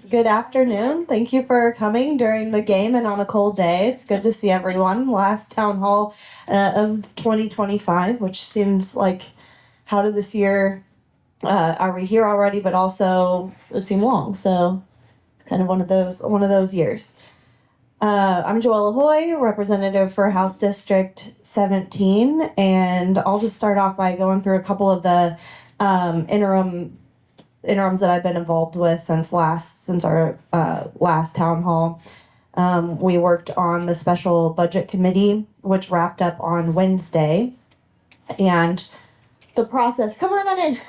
Good afternoon. Thank you for coming during the game and on a cold day. It's good to see everyone. Last town hall of 2025, which seems like, how did this year, are we here already? But also it seemed long. So it's kind of one of those years. I'm Ella Hoye, representative for House District 17, and I'll just start off by going through a couple of the interims that I've been involved with since our last town hall. We worked on the special budget committee, which wrapped up on Wednesday, and the process. Come on in.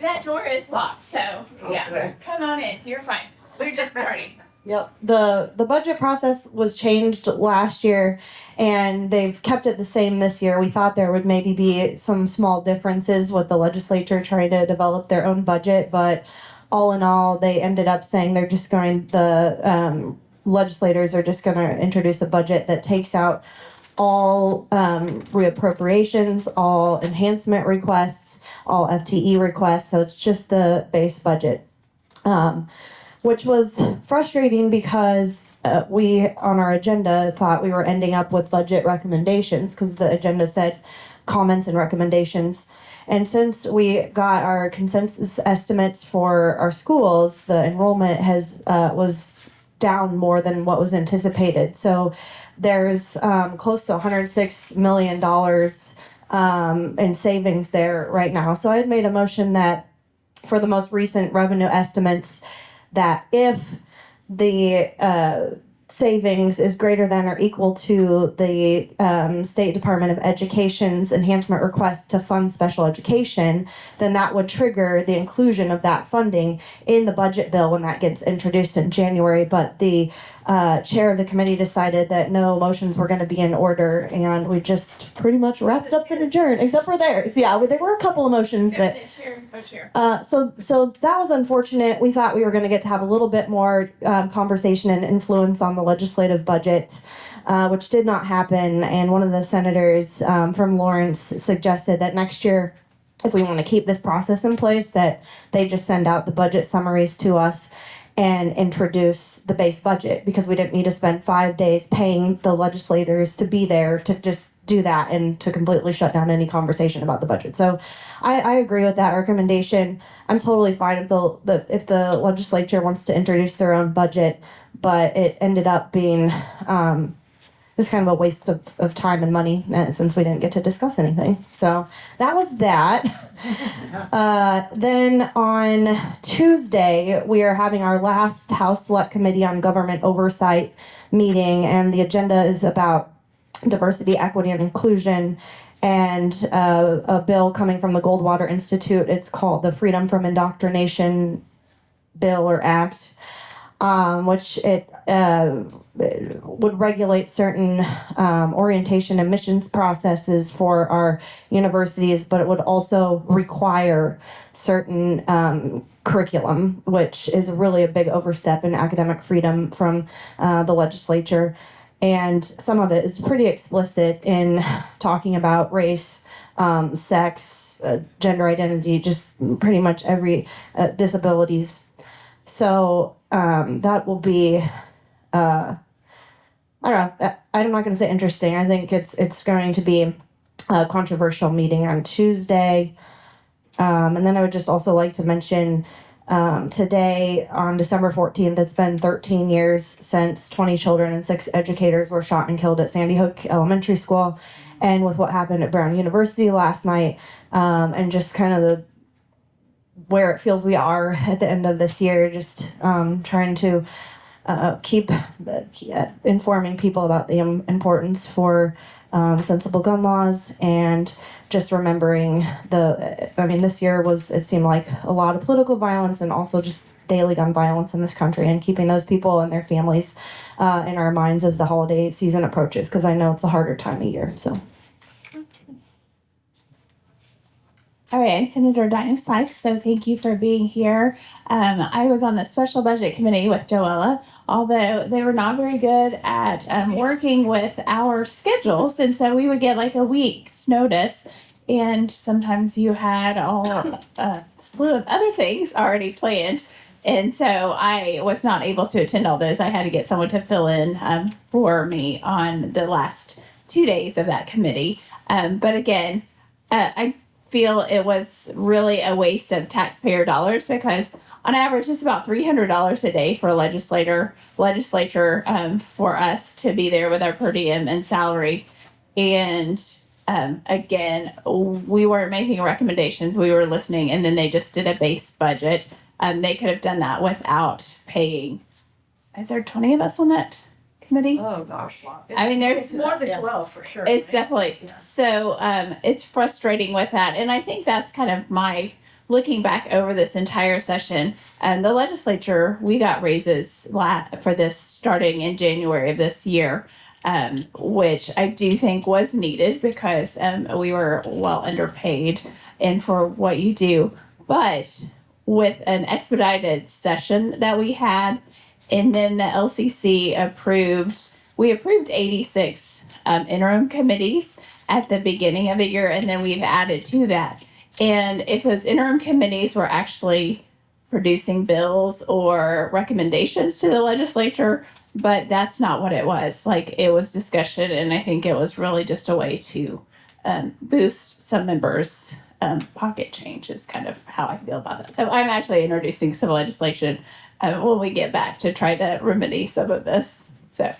That door is locked, so yeah, come on in. You're fine. We're just starting. Yep. The budget process was changed last year, and they've kept it the same this year. We thought there would maybe be some small differences with the legislature trying to develop their own budget, but all in all, they ended up saying the legislators are just going to introduce a budget that takes out all reappropriations, all enhancement requests, all FTE requests. So it's just the base budget. Which was frustrating because we, on our agenda, thought we were ending up with budget recommendations because the agenda said comments and recommendations. And since we got our consensus estimates for our schools, the enrollment was down more than what was anticipated. So there's close to $106 million in savings there right now. So I had made a motion that for the most recent revenue estimates, that if the savings is greater than or equal to the State Department of Education's enhancement request to fund special education, then that would trigger the inclusion of that funding in the budget bill when that gets introduced in January. But the chair of the committee decided that no motions were going to be in order, and we just pretty much wrapped up and adjourned, except for theirs. Yeah, there were a couple of motions that. So that was unfortunate. We thought we were going to get to have a little bit more conversation and influence on the legislative budget, which did not happen. And one of the senators from Lawrence suggested that next year, if we want to keep this process in place, that they just send out the budget summaries to us and introduce the base budget, because we didn't need to spend 5 days paying the legislators to be there to just do that and to completely shut down any conversation about the budget. So I agree with that recommendation. I'm totally fine if the legislature wants to introduce their own budget, but it ended up being just kind of a waste of time and money since we didn't get to discuss anything. So that was that. Then on Tuesday, we are having our last House Select Committee on Government Oversight meeting, and the agenda is about diversity, equity, and inclusion, and a bill coming from the Goldwater Institute. It's called the Freedom from Indoctrination Bill or Act, which it would regulate certain orientation and missions processes for our universities, but it would also require certain curriculum, which is really a big overstep in academic freedom from the legislature. And some of it is pretty explicit in talking about race, sex, gender identity, just pretty much every disabilities. So that will be, I don't know, I'm not going to say interesting. I think it's going to be a controversial meeting on Tuesday. And then I would just also like to mention today, on December 14th, it's been 13 years since 20 children and 6 educators were shot and killed at Sandy Hook Elementary School. And with what happened at Brown University last night, and just kind of where it feels we are at the end of this year, just trying to keep informing people about the importance for sensible gun laws, and just remembering this year it seemed like a lot of political violence and also just daily gun violence in this country, and keeping those people and their families in our minds as the holiday season approaches, because I know it's a harder time of year. So. All right, I'm Senator Dinah Sykes, so thank you for being here. I was on the Special Budget Committee with Joella, although they were not very good at working with our schedules, and so we would get like a week's notice, and sometimes you had a slew of other things already planned. And so I was not able to attend all those. I had to get someone to fill in for me on the last 2 days of that committee. But again, I feel it was really a waste of taxpayer dollars because on average it's about $300 a day for a legislature for us to be there with our per diem and salary. And again, we weren't making recommendations, we were listening, and then they just did a base budget. They could have done that without paying. Is there 20 of us on that committee? Oh, gosh. I mean, there's It's more than 12 for sure. It's right? definitely Yeah. so. It's frustrating with that, and I think that's kind of my looking back over this entire session. And the legislature, we got raises for this starting in January of this year, which I do think was needed because we were well underpaid, and for what you do, but with an expedited session that we had, and then the LCC we approved 86 interim committees at the beginning of the year, and then we've added to that. And if those interim committees were actually producing bills or recommendations to the legislature, but that's not what it was. Like, it was discussion, and I think it was really just a way to boost some members' pocket change is kind of how I feel about that. So I'm actually introducing some legislation when we get back to try to remedy some of this. So,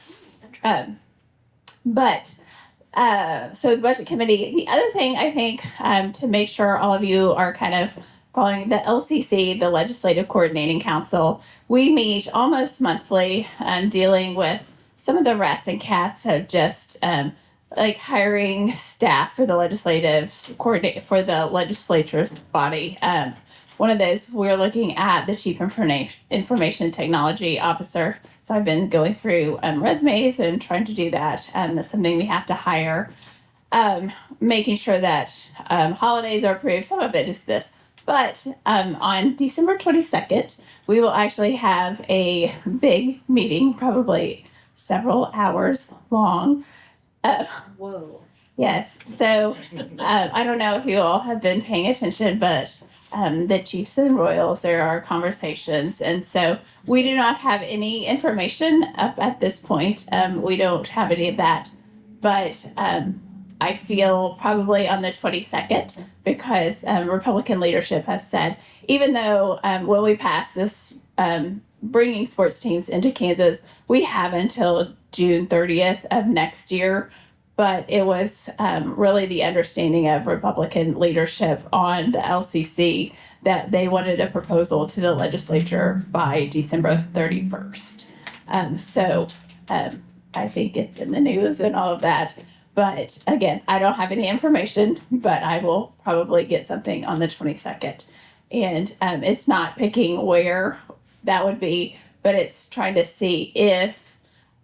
so the budget committee, the other thing I think to make sure all of you are kind of following the LCC, the Legislative Coordinating Council, we meet almost monthly dealing with some of the rats and cats of just like hiring staff for the for the legislature's body. One of those, we're looking at the chief information technology officer. So I've been going through resumes and trying to do that. That's something we have to hire. Making sure that holidays are approved. Some of it is this. But on December 22nd, we will actually have a big meeting, probably several hours long. Whoa. Yes. So I don't know if you all have been paying attention, but the Chiefs and Royals, there are conversations. And so we do not have any information up at this point. We don't have any of that. But I feel probably on the 22nd, because Republican leadership has said, even though when we pass this bringing sports teams into Kansas, we have until June 30th of next year. But it was really the understanding of Republican leadership on the LCC that they wanted a proposal to the legislature by December 31st. I think it's in the news and all of that. But again, I don't have any information, but I will probably get something on the 22nd. And it's not picking where that would be, but it's trying to see if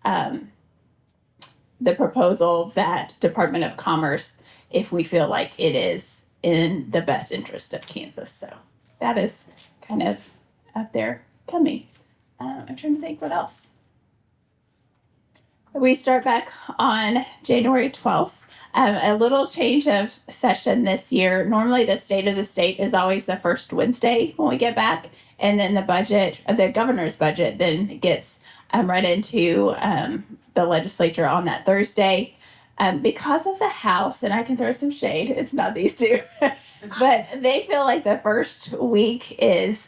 the proposal that Department of Commerce, if we feel like it is in the best interest of Kansas. So that is kind of up there coming. I'm trying to think what else. We start back on January 12th. A little change of session this year. Normally the State of the State is always the first Wednesday when we get back. And then the governor's budget then gets right into the legislature on that Thursday. Because of the House, and I can throw some shade, it's not these two, but they feel like the first week is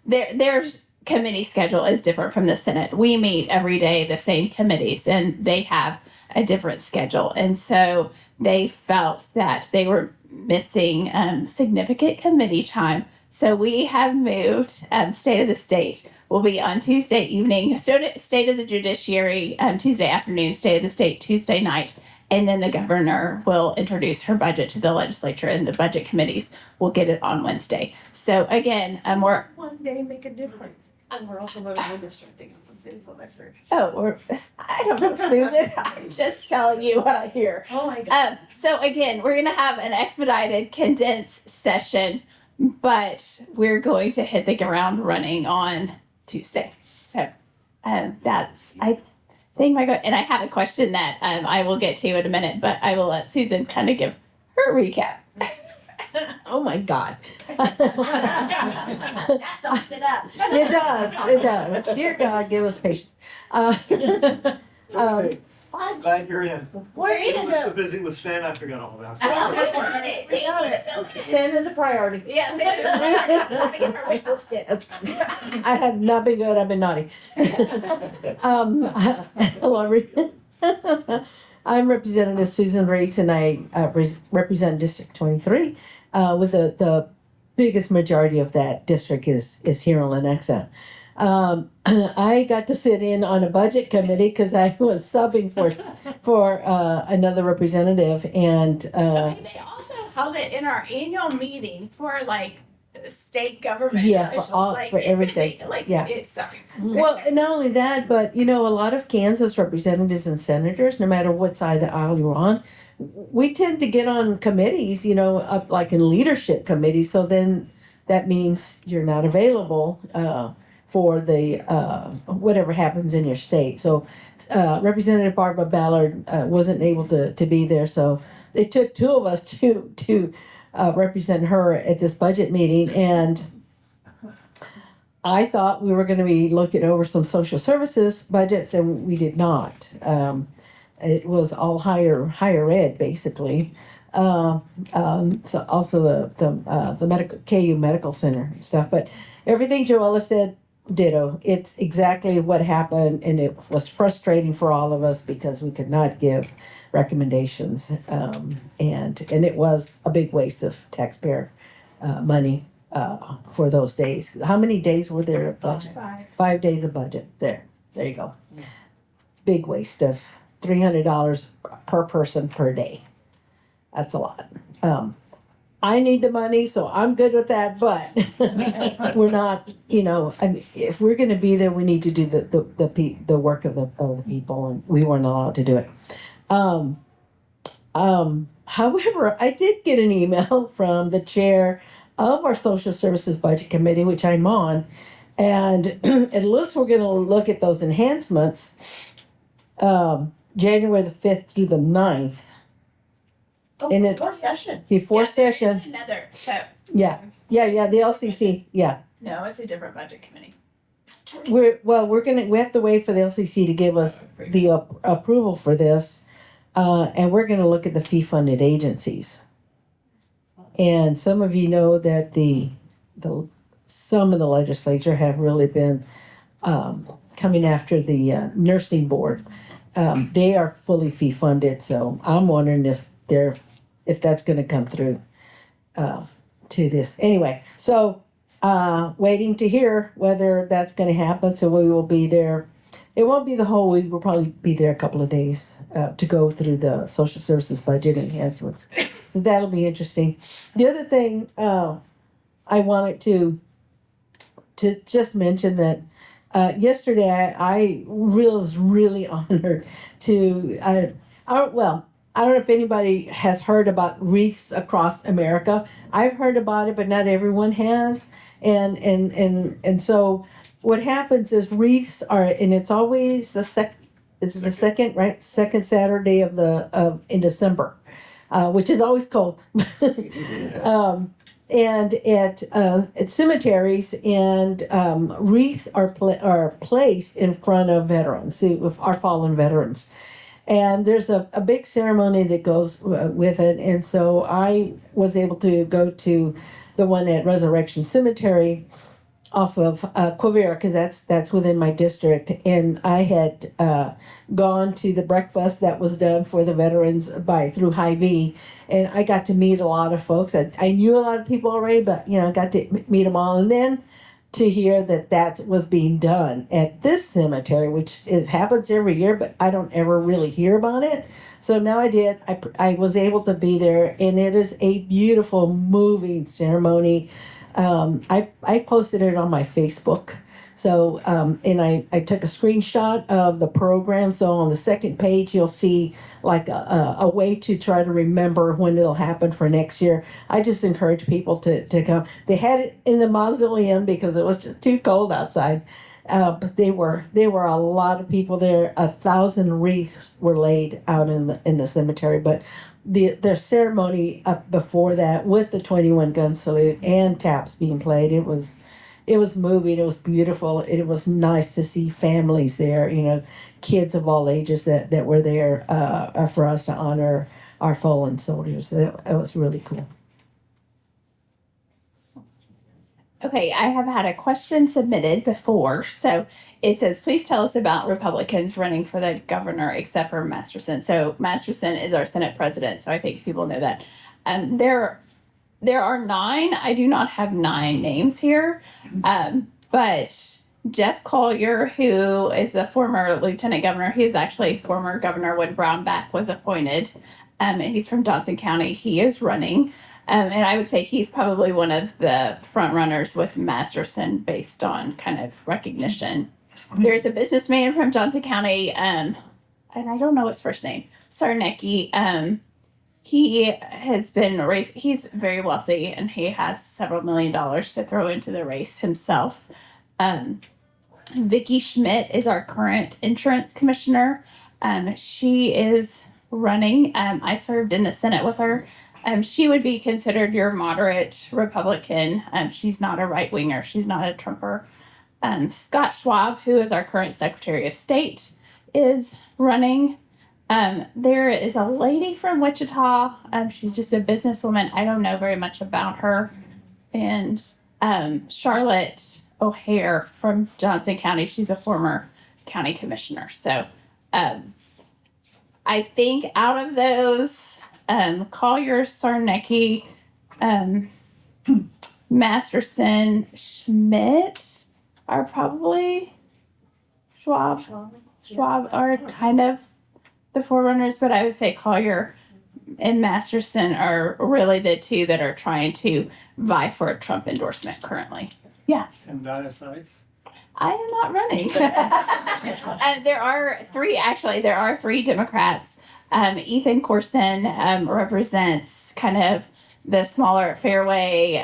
their committee schedule is different from the Senate. We meet every day, the same committees, and they have a different schedule. And so they felt that they were missing significant committee time. So we have moved State of the State will be on Tuesday evening, State of the Judiciary Tuesday afternoon, State of the State Tuesday night, and then the governor will introduce her budget to the legislature, and the budget committees will get it on Wednesday. So again, we're One day make a difference. And we're also voting redistricting on Wednesdays, what I've heard. I don't know, Susan. I'm just telling you what I hear. Oh my God. So again, we're going to have an expedited condensed session, but we're going to hit the ground running on Tuesday. So I think and I have a question that I will get to in a minute, but I will let Susan kind of give her recap. Oh my God. That sums it up. It does. Dear God, give us patience. Uh, Okay, I'm glad you're in. We're I in was so the. busy with Stan, I forgot all about Well, it. we got it. We got it. Thank you so Stand much. is a priority. Yeah, thank you. I give her wish list it. I have not been good, I've been naughty. Hello, I'm Representative Susan Ruiz, and I represent District 23, with the biggest majority of that district is here in Lenexa. I got to sit in on a budget committee because I was subbing for another representative, and Okay, they also held it in our annual meeting for like state government Yeah, for officials. all- like, for it's everything. Like, Yeah. it's sorry. well, and not only that, but a lot of Kansas representatives and senators, no matter what side of the aisle you're on, we tend to get on committees, up like in leadership committees. So then that means you're not available for the whatever happens in your state. So Representative Barbara Ballard wasn't able to be there, so it took two of us to represent her at this budget meeting, and I thought we were going to be looking over some social services budgets, and we did not. It was all higher ed basically. So also the medical KU Medical Center stuff, but everything Joella said, ditto. It's exactly what happened, and it was frustrating for all of us because we could not give recommendations, and it was a big waste of taxpayer money for those days. How many days were there of budget? 5 days of budget. There you go. Big waste of $300 per person per day. That's a lot. I need the money, so I'm good with that, but we're not, I mean, if we're gonna be there, we need to do the work of the people, and we weren't allowed to do it. However, I did get an email from the chair of our Social Services Budget Committee, which I'm on, and it looks we're gonna look at those enhancements, January the 5th through the 9th. Oh, And it- before session. Before Yeah, there is session. another. So Yeah, the LCC, yeah. no, it's a different budget committee. We have to wait for the LCC to give us the approval for this, and we're gonna look at the fee-funded agencies. And some of you know that some of the legislature have really been, coming after the nursing board. They are fully fee-funded, so I'm wondering if that's gonna come through, to this. Anyway, so, waiting to hear whether that's gonna happen, so we will be there. It won't be the whole week, we'll probably be there a couple of days, to go through the social services budget enhancements. So that'll be interesting. The other thing, I wanted to just mention that, yesterday I was really honored to, I don't know if anybody has heard about wreaths across America. I've heard about it, but not everyone has. And so what happens is wreaths are, and it's always the second, right? Second Saturday in December, which is always cold. And at cemeteries, and wreaths are placed in front of veterans, our fallen veterans. And there's a big ceremony that goes with it. And so I was able to go to the one at Resurrection Cemetery off of Quivira, because that's within my district. And I had gone to the breakfast that was done for the veterans through Hy-Vee. And I got to meet a lot of folks. I knew a lot of people already, but I got to meet them all. And then to hear that was being done at this cemetery, which happens every year, but I don't ever really hear about it. So now I did. I was able to be there, and it is a beautiful, moving ceremony. I posted it on my Facebook. So, and I took a screenshot of the program. So on the second page, you'll see like a way to try to remember when it'll happen for next year. I just encourage people to come. They had it in the mausoleum because it was just too cold outside. But there were a lot of people there. 1,000 wreaths were laid out in the cemetery. But the ceremony up before that with the 21 gun salute and taps being played, it was moving. It was beautiful. It was nice to see families there. Kids of all ages that were there for us to honor our fallen soldiers. That was really cool. Okay, I have had a question submitted before. So it says, please tell us about Republicans running for the governor except for Masterson. So Masterson is our Senate president. So I think people know that. There are 9. I do not have 9 names here. But Jeff Collier, who is the former lieutenant governor, he is actually former governor when Brownback was appointed. And he's from Johnson County. He is running. And I would say he's probably one of the front runners with Masterson based on kind of recognition. There's a businessman from Johnson County, and I don't know his first name, Sarnecki. He has been raised, he's very wealthy and he has several $1,000,000 to throw into the race himself. Vicki Schmidt is our current insurance commissioner. She is running. I served in the Senate with her. She would be considered your moderate Republican. She's not a right winger. She's not a Trumper. Scott Schwab, who is our current Secretary of State, is running. There is a lady from Wichita. She's just a businesswoman. I don't know very much about her. And Charlotte O'Hare from Johnson County. She's a former county commissioner. So I think out of those, Collier, Sarnecki, Masterson, Schmidt are probably Schwab are kind of the forerunners, but I would say Collier and Masterson are really the 2 that are trying to vie for a Trump endorsement currently. Yeah. And Dinah Sykes? I am not running. There are 3 Democrats. Ethan Corson represents kind of the smaller Fairway,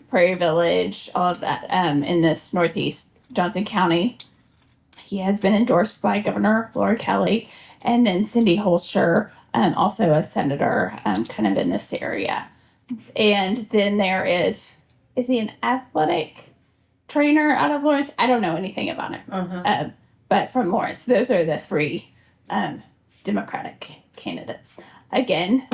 Prairie Village, all of that in this northeast Johnson County. He has been endorsed by Governor Laura Kelly, and then Cindy Holscher, also a senator, kind of in this area. And then there is he an athletic trainer out of Lawrence? I don't know anything about him. But from Lawrence, those are the 3 Democratic candidates. Again,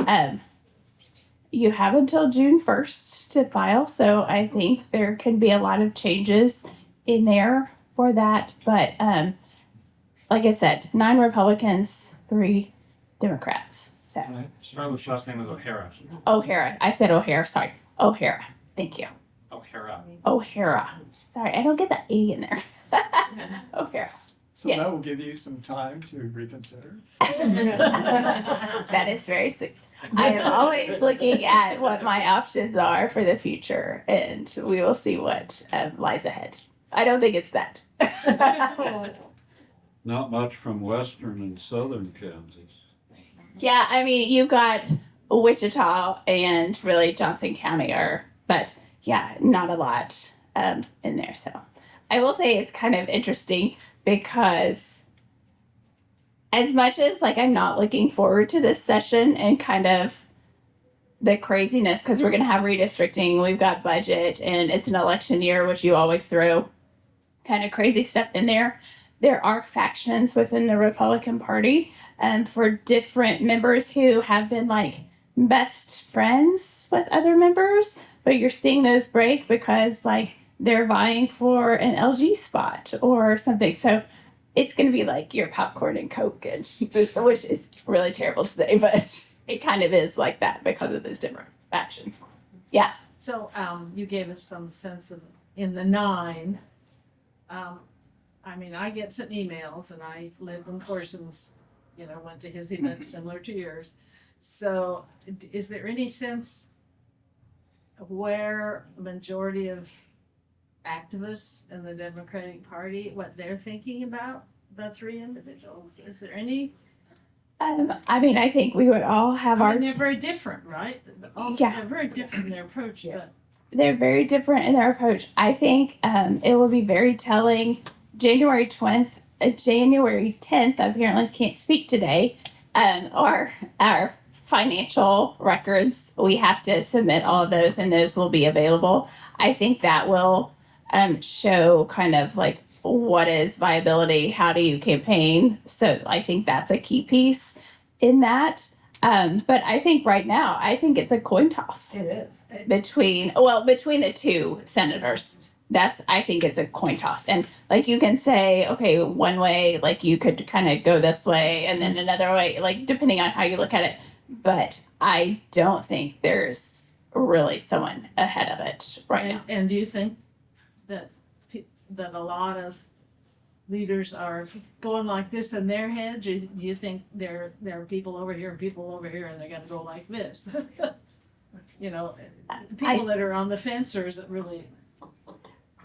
you have until June 1st to file, so I think there can be a lot of changes in there for that. But like I said, 9 Republicans, 3 Democrats. So. Charlotte's last name is O'Hara. O'Hara. I said O'Hare. Sorry. O'Hara. Thank you. O'Hara. O'Hara. Sorry, I don't get the A in there. O'Hara. So Yes. that will give you some time to reconsider. That is very sweet. I am always looking at what my options are for the future, and we will see what lies ahead. I don't think it's that. Not much from western and southern Kansas. Yeah, I mean, you've got Wichita and really Johnson County but yeah, not a lot in there. So I will say it's kind of interesting because as much as I'm not looking forward to this session and kind of the craziness because we're going to have redistricting, we've got budget, and it's an election year, which you always throw kind of crazy stuff in there. There are factions within the Republican Party for different members who have been best friends with other members, but you're seeing those break because they're vying for an LG spot or something. So it's going to be your popcorn and Coke, which is really terrible to say, but it kind of is like that because of those different factions. Yeah. So, you gave us some sense of, in the 9, I get some emails and I lived in Corson's, went to his event similar to yours. So is there any sense of where a majority of activists in the Democratic Party, what they're thinking about the 3 individuals? Is there any? I think we would all have they're very different, right? Yeah. They're very different in their approach, but. They're very different in their approach. I think it will be very telling. January 10th, apparently can't speak today, our financial records. We have to submit all of those, and those will be available. I think that will show kind of like what is viability, how do you campaign. So I think that's a key piece in that. But I think right now, I think it's a coin toss It is. between the two senators. I think it's a coin toss. And like you can say, okay, one way, like you could kind of go this way and then another way, like depending on how you look at it. But I don't think there's really someone ahead of it right now. And do you think that that a lot of leaders are going like this in their heads? Do you think there are people over here and people over here and they're gonna go like this? You know, people that are on the fence, or is it really?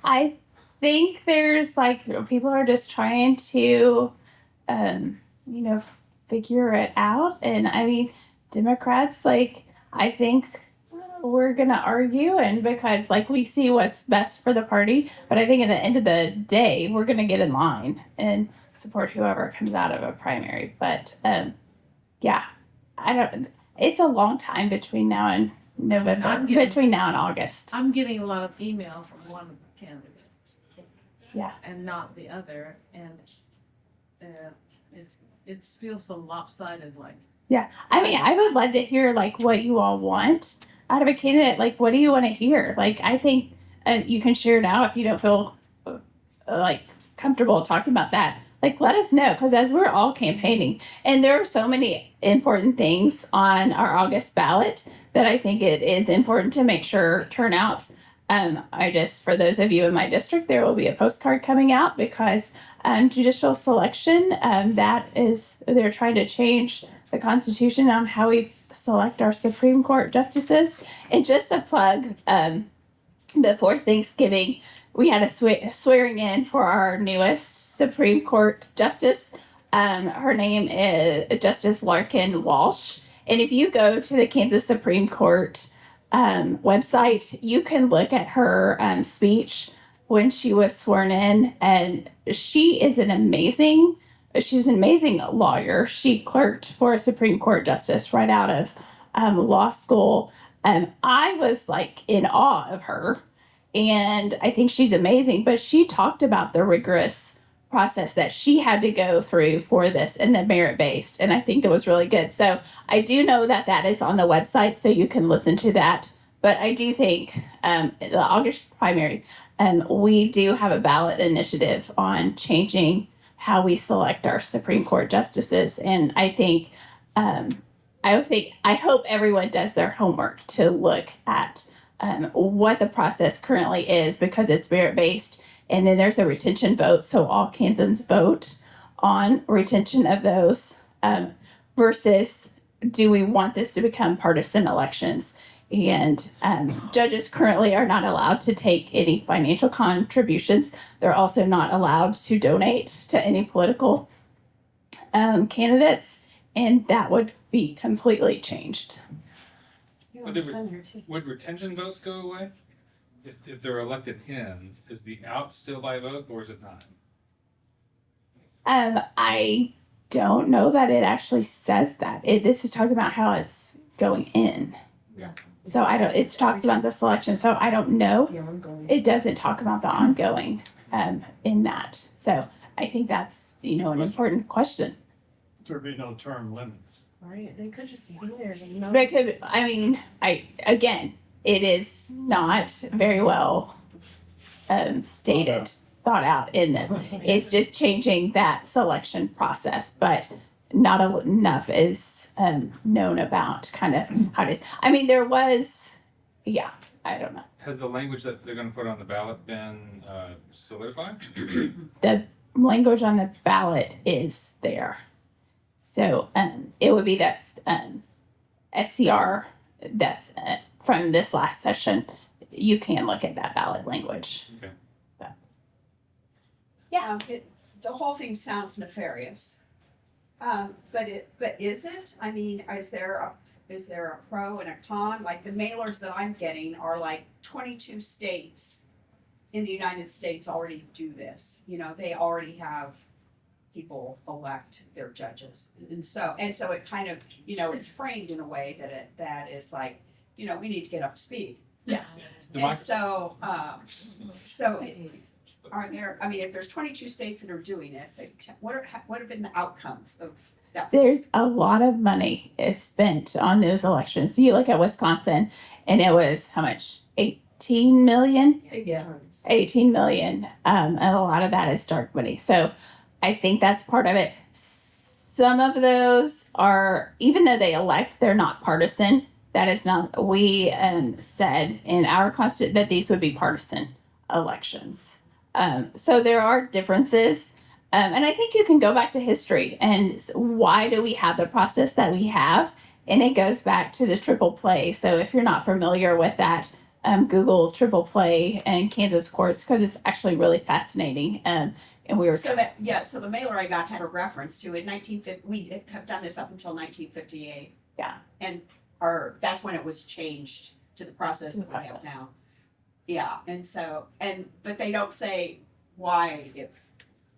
I think there's like people are just trying to, figure it out. And I mean, Democrats, like, I think we're going to argue, and because like we see what's best for the party. But I think at the end of the day, we're going to get in line and support whoever comes out of a primary. But yeah, it's a long time between now and November, between now and August. I'm getting a lot of email from one of the candidates. Yeah. And not the other, and it feels so lopsided. Like, Yeah, I mean, I would love to hear like what you all want out of a candidate. Like, what do you want to hear? Like, I think you can share now if you don't feel like comfortable talking about that. Like, let us know, because as we're all campaigning, and there are so many important things on our August ballot that I think it is important to make sure turn out. For those of you in my district, there will be a postcard coming out because judicial selection, they're trying to change the Constitution on how we select our Supreme Court justices. And just a plug, before Thanksgiving, we had a swearing in for our newest Supreme Court justice. Her name is Justice Larkin Walsh. And if you go to the Kansas Supreme Court website, you can look at her speech when she was sworn in. And she's an amazing lawyer. She clerked for a Supreme Court justice right out of law school. I was like in awe of her, and I think she's amazing. But she talked about the rigorous process that she had to go through for this and the merit based, and I think it was really good. So I do know that is on the website, so you can listen to that. But I do think the August primary, we do have a ballot initiative on changing how we select our Supreme Court justices, and I think I hope everyone does their homework to look at what the process currently is, because it's merit based, and then there's a retention vote, so all Kansans vote on retention of those, versus do we want this to become partisan elections? And judges currently are not allowed to take any financial contributions. They're also not allowed to donate to any political candidates, and that would be completely changed. Would retention votes go away? If they're elected in, is the out still by vote, or is it not? I don't know that it actually says that. This is talking about how it's going in. Yeah. So it talks about the selection, so I don't know. It doesn't talk about the ongoing in that. So I think that's, an important question. There'd be no term limits. Right, they could just be there. It is not very well stated, thought out in this. It's just changing that selection process, but not enough is known about kind of how it is. I mean, there was, I don't know. Has the language that they're going to put on the ballot been solidified? The language on the ballot is there. So it would be that's SCR that's from this last session. You can look at that ballot language. Okay. The whole thing sounds nefarious, but is it? I mean, is there a pro and a con? Like the mailers that I'm getting are like 22 states in the United States already do this. They already have people elect their judges. And so it kind of, it's framed in a way that is like, we need to get up to speed. And Democracy. so, are there, I mean, if there's 22 states that are doing it, what have been the outcomes of that? There's a lot of money is spent on those elections. You look at Wisconsin, and it was how much? 18 million? Yeah. 18 million. And a lot of that is dark money. So I think that's part of it. Some of those are, even though they elect, they're not partisan. That is not, we said in our constitution that these would be partisan elections. So there are differences. And I think you can go back to history and why do we have the process that we have? And it goes back to the triple play. So if you're not familiar with that, Google triple play and Kansas courts because it's actually really fascinating. And we were So the mailer I got had a reference to it. 1950. We have done this up until 1958. Yeah. And that's when it was changed to the process that we have now. Yeah, but they don't say why it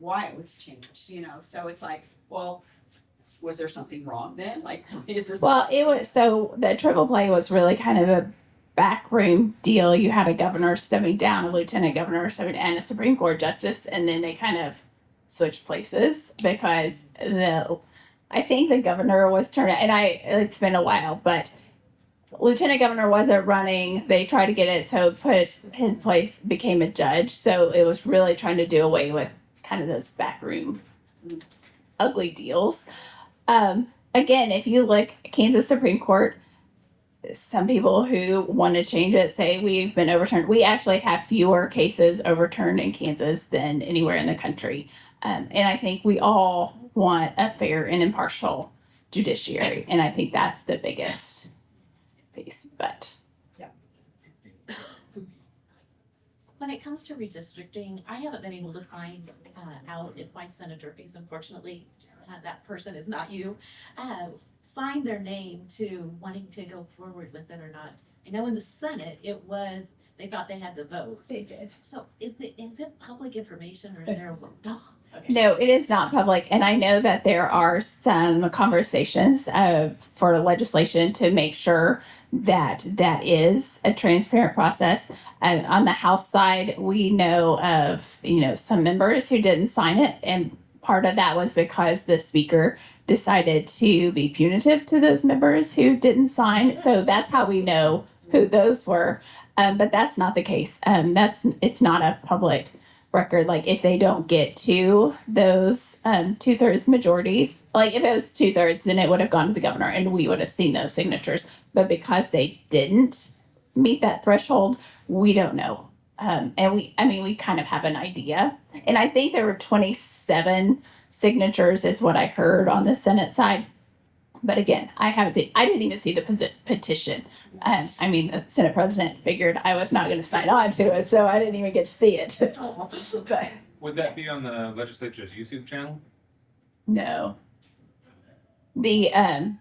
was changed. So it's like, well, was there something wrong then? Like, is this? Well, it was so the triple play was really kind of a backroom deal. You had a governor stepping down, a lieutenant governor stepping, and a Supreme Court justice, and then they kind of switched places because I think the governor was turned, and it's been a while, but lieutenant governor wasn't running. They tried to get it, so put in place became a judge. So it was really trying to do away with kind of those backroom ugly deals. Again, if you look Kansas Supreme Court, some people who want to change it say we've been overturned. We actually have fewer cases overturned in Kansas than anywhere in the country. And I think we all want a fair and impartial judiciary. And I think that's the biggest piece. But when it comes to redistricting, I haven't been able to find out if my senator, because unfortunately that person is not you, signed their name to wanting to go forward with it or not. I know in the Senate they thought they had the votes. they did. So is it public information or is there a okay. No, it is not public. And I know that there are some conversations for legislation to make sure that is a transparent process. On the House side, we know of, some members who didn't sign it. And part of that was because the speaker decided to be punitive to those members who didn't sign. So that's how we know who those were. But that's not the case. It's not a public record. Like if they don't get to those 2/3 majorities, like if it was 2/3, then it would have gone to the governor and we would have seen those signatures. But because they didn't meet that threshold, we don't know. And we kind of have an idea. And I think there were 27 signatures is what I heard on the Senate side. But again, I didn't even see the petition. The Senate president figured I was not going to sign on to it, so I didn't even get to see it. But Would that be on the legislature's YouTube channel? no. The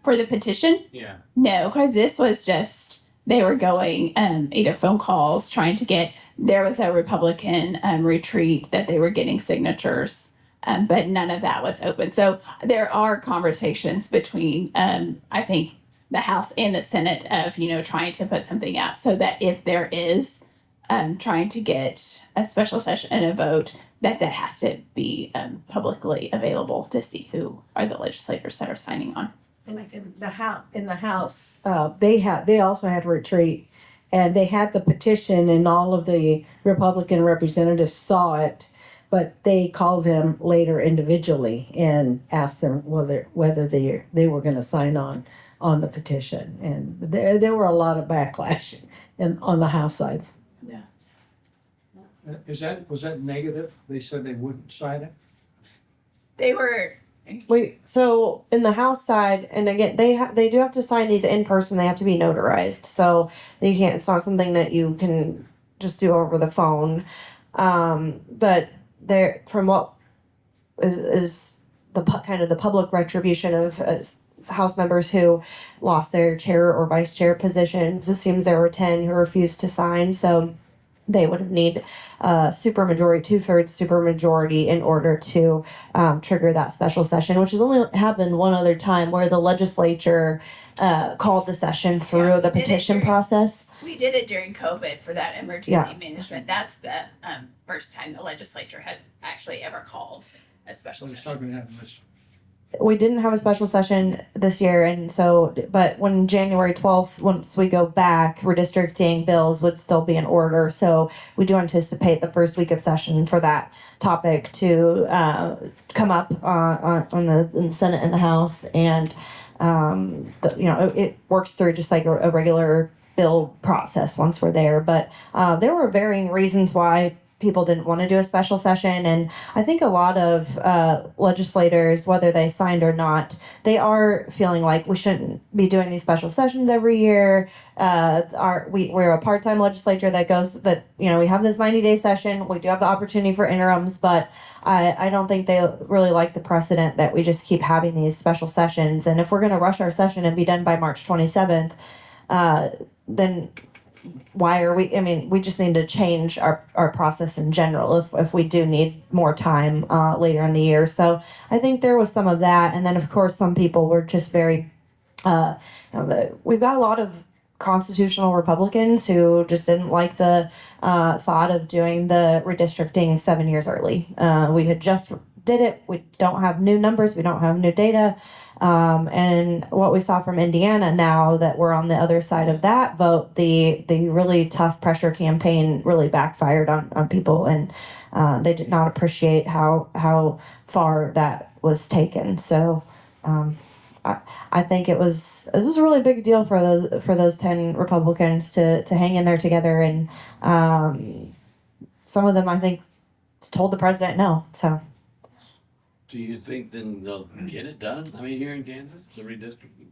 for the petition, Yeah. no, because this was just they were going either phone calls trying to get. There was a Republican retreat that they were getting signatures. But none of that was open. So there are conversations between, I think, the House and the Senate of, trying to put something out so that if there is trying to get a special session and a vote, that has to be publicly available to see who are the legislators that are signing on. In the House, they also had a retreat, and they had the petition, and all of the Republican representatives saw it. But they called them later individually and asked them whether they were going to sign on the petition, and there were a lot of backlash on the House side. Was that negative? They said they wouldn't sign it? They were. So in the House side, and again, they do have to sign these in person. They have to be notarized, so you can't. It's not something that you can just do over the phone. But there, from what is the kind of the public retribution of House members who lost their chair or vice chair positions, it seems there were 10 who refused to sign. So they would need supermajority, 2/3 supermajority in order to trigger that special session, which has only happened one other time where the legislature called the session through Yeah, the we did it petition during- process. We did it during COVID for that emergency Yeah. management. That's the first time the legislature has actually ever called a special So it's session. not gonna happen this. We didn't have a special session this year, and so, but when January 12th, once we go back, redistricting bills would still be in order. So we do anticipate the first week of session for that topic to come up on the in the Senate and the House, and it works through just like a regular bill process once we're there. But there were varying reasons why people didn't want to do a special session, and I think a lot of legislators, whether they signed or not, they are feeling like we shouldn't be doing these special sessions every year. We're a part-time legislature that we have this 90-day session. We do have the opportunity for interims, but I don't think they really like the precedent that we just keep having these special sessions. And if we're going to rush our session and be done by March 27th, then why are we, I mean, we just need to change our process in general if we do need more time later in the year. So I think there was some of that. And then, of course, some people were just very, we've got a lot of constitutional Republicans who just didn't like the thought of doing the redistricting 7 years early. We had just did it. We don't have new numbers. We don't have new data. And what we saw from Indiana, now that we're on the other side of that vote, the really tough pressure campaign really backfired on people, and they did not appreciate how far that was taken. So I think it was a really big deal for those 10 Republicans to hang in there together, and some of them, I think, told the president no. So. Do you think then they'll get it done? I mean, here in Kansas, the redistricting?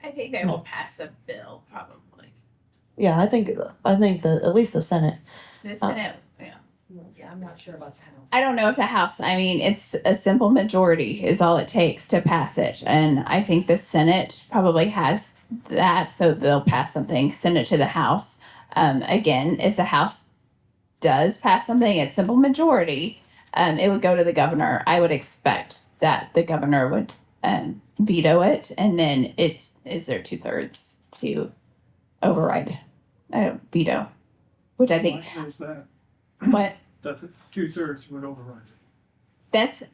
I think they will pass a bill probably. Yeah, I think at least the Senate. The Senate, yeah. Yeah, I'm not sure about the House. I don't know if the House, I mean, it's a simple majority is all it takes to pass it. And I think the Senate probably has that, so they'll pass something, send it to the House. Again, if the House does pass something at simple majority, it would go to the governor. I would expect that the governor would veto it, and then is there 2/3 to override veto, which I think Why is that? what. That the 2/3 would override it.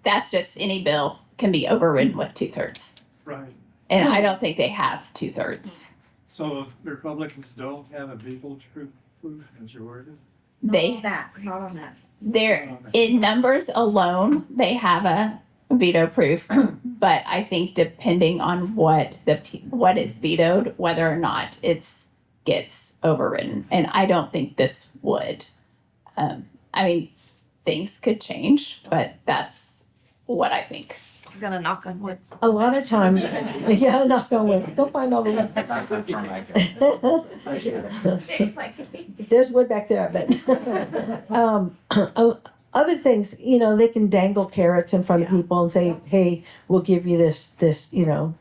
That's just any bill can be overridden with 2/3, Right. and I don't think they have 2/3. So the Republicans don't have a veto-proof majority? They Not on that. they're in numbers alone they have a veto proof, but I think depending on what is vetoed, whether or not it's gets overridden, and I don't think this would. I mean, things could change, but that's what I think. I'm gonna knock on wood. A lot of times, yeah, knock on wood. Go find all the wood. There's wood back there, I bet. Other things, they can dangle carrots in front of people and say, hey, we'll give you this,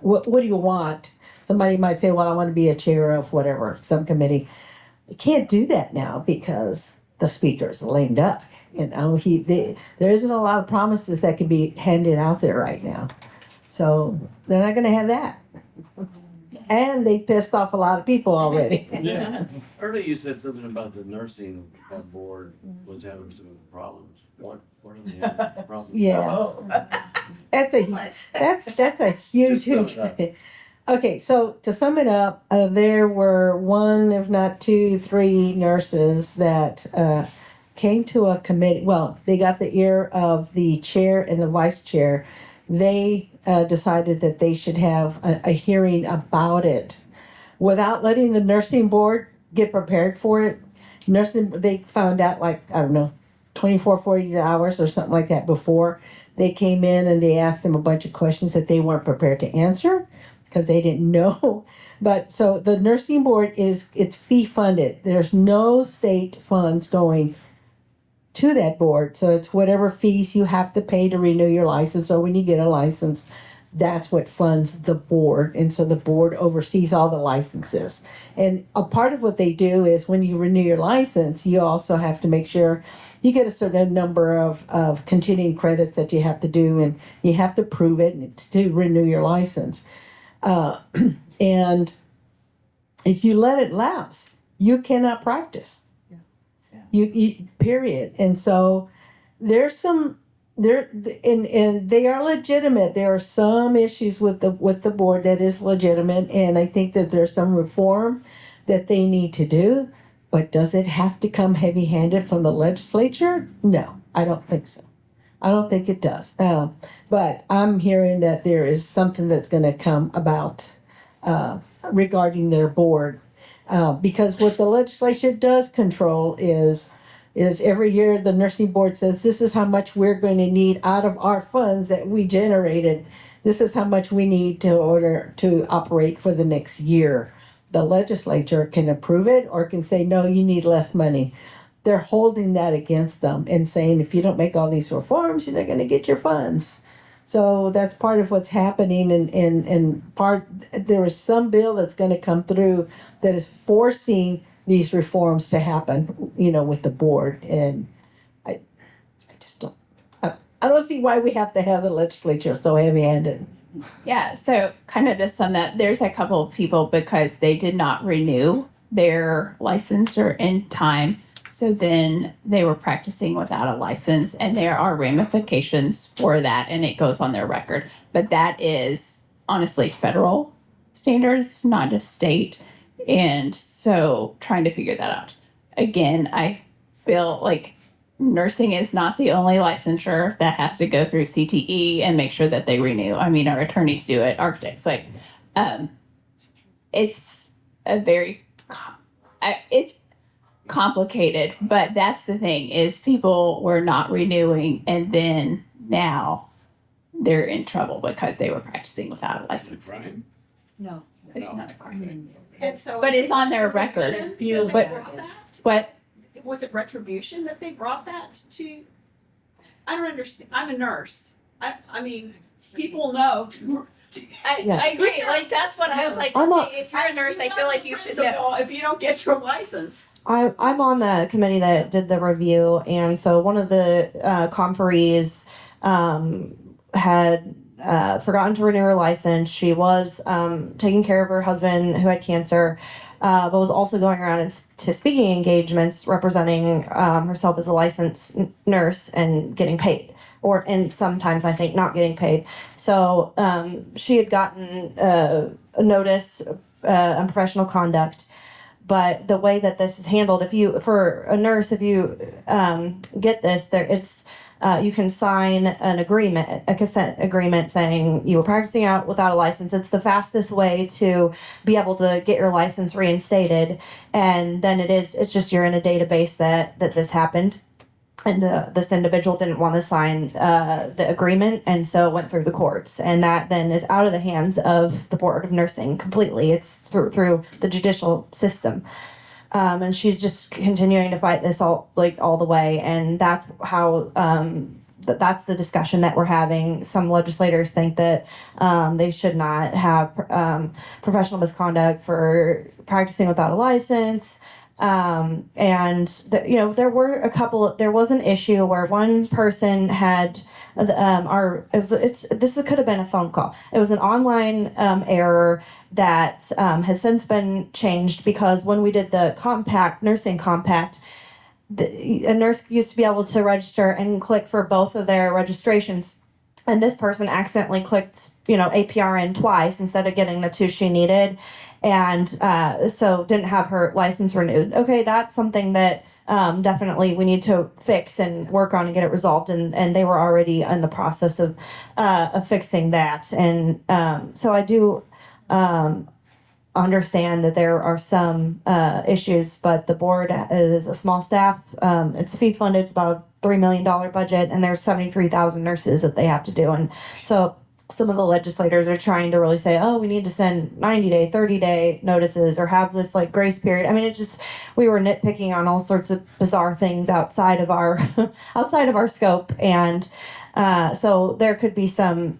what do you want? Somebody might say, well, I want to be a chair of whatever, some committee. You can't do that now because the speaker's lame duck. There isn't a lot of promises that can be handed out there right now. So they're not gonna have that. And they pissed off a lot of people already. Yeah. Earlier you said something about the nursing board was having some problems. What are they having problems? Yeah. That's a huge, Just sum huge. Okay, so to sum it up, there were one, if not two, three nurses that came to a committee. Well, they got the ear of the chair and the vice chair. They decided that they should have a hearing about it without letting the nursing board get prepared for it. They found out, like, I don't know, 24, 40 hours or something like that before they came in, and they asked them a bunch of questions that they weren't prepared to answer because they didn't know. But so the nursing board it's fee funded. There's no state funds going to that board. So it's whatever fees you have to pay to renew your license or when you get a license. that's what funds the board. And so the board oversees all the licenses. And a part of what they do is when you renew your license, you also have to make sure you get a certain number of continuing credits that you have to do, and you have to prove it to renew your license. And if you let it lapse, you cannot practice. You period. And so there's some there and they are legitimate. There are some issues with the board that is legitimate, and I think that there's some reform that they need to do. But does it have to come heavy-handed from the legislature? No, I don't think so. I don't think it does. But I'm hearing that there is something that's going to come about regarding their board. Because what the legislature does control is every year the nursing board says, this is how much we're going to need out of our funds that we generated. This is how much we need to order to operate for the next year. The legislature can approve it or can say, no, you need less money. They're holding that against them and saying, if you don't make all these reforms, you're not going to get your funds. So that's part of what's happening, and there is some bill that's going to come through that is forcing these reforms to happen, with the board. And I just don't, I don't see why we have to have the legislature so heavy-handed. Yeah, so kind of to sum that, there's a couple of people because they did not renew their license or in time. So then they were practicing without a license, and there are ramifications for that, and it goes on their record. But that is honestly federal standards, not just state. And so trying to figure that out. Again, I feel like nursing is not the only licensure that has to go through CTE and make sure that they renew. I mean, our attorneys do it, architects, it's a very, it's complicated, but that's the thing is people were not renewing, and then now they're in trouble because they were practicing without a license. Brian? No. It's not a crime. And so. But is it's it on their retribution record. that they But- brought that? But Was it retribution that they brought that to? I don't understand. I'm a nurse. I mean, people know. Yeah. I agree. Like that's what I was like. I'm a- okay, if you're a nurse, I feel like you should know. Principle, if you don't get your license. I'm on the committee that did the review, and so one of the conferees had forgotten to renew her license. She was taking care of her husband who had cancer, but was also going around to speaking engagements representing herself as a licensed nurse and getting paid. And sometimes I think not getting paid. So she had gotten a notice on professional conduct. But the way that this is handled, for a nurse, if you get this, you can sign an agreement, a consent agreement saying you were practicing out without a license. It's the fastest way to be able to get your license reinstated. And then it's just you're in a database that this happened. And this individual didn't want to sign the agreement, and so it went through the courts. And that then is out of the hands of the Board of Nursing completely. It's through the judicial system. And she's just continuing to fight this all the way. And that's how that's the discussion that we're having. Some legislators think that they should not have professional misconduct for practicing without a license. There was an issue where one person had this could have been a phone call. It was an online error that has since been changed, because when we did the nursing compact, a nurse used to be able to register and click for both of their registrations. And this person accidentally clicked, APRN twice instead of getting the 2 she needed. And so didn't have her license renewed. Okay, that's something that definitely we need to fix and work on and get it resolved. And they were already in the process of fixing that. And so I do understand that there are some issues, but the board is a small staff. It's fee funded. It's about a $3 million budget, and there's 73,000 nurses that they have to do. And so some of the legislators are trying to really say, oh, we need to send 90-day, 30-day notices or have this grace period. I mean, we were nitpicking on all sorts of bizarre things outside of our scope. And so there could be some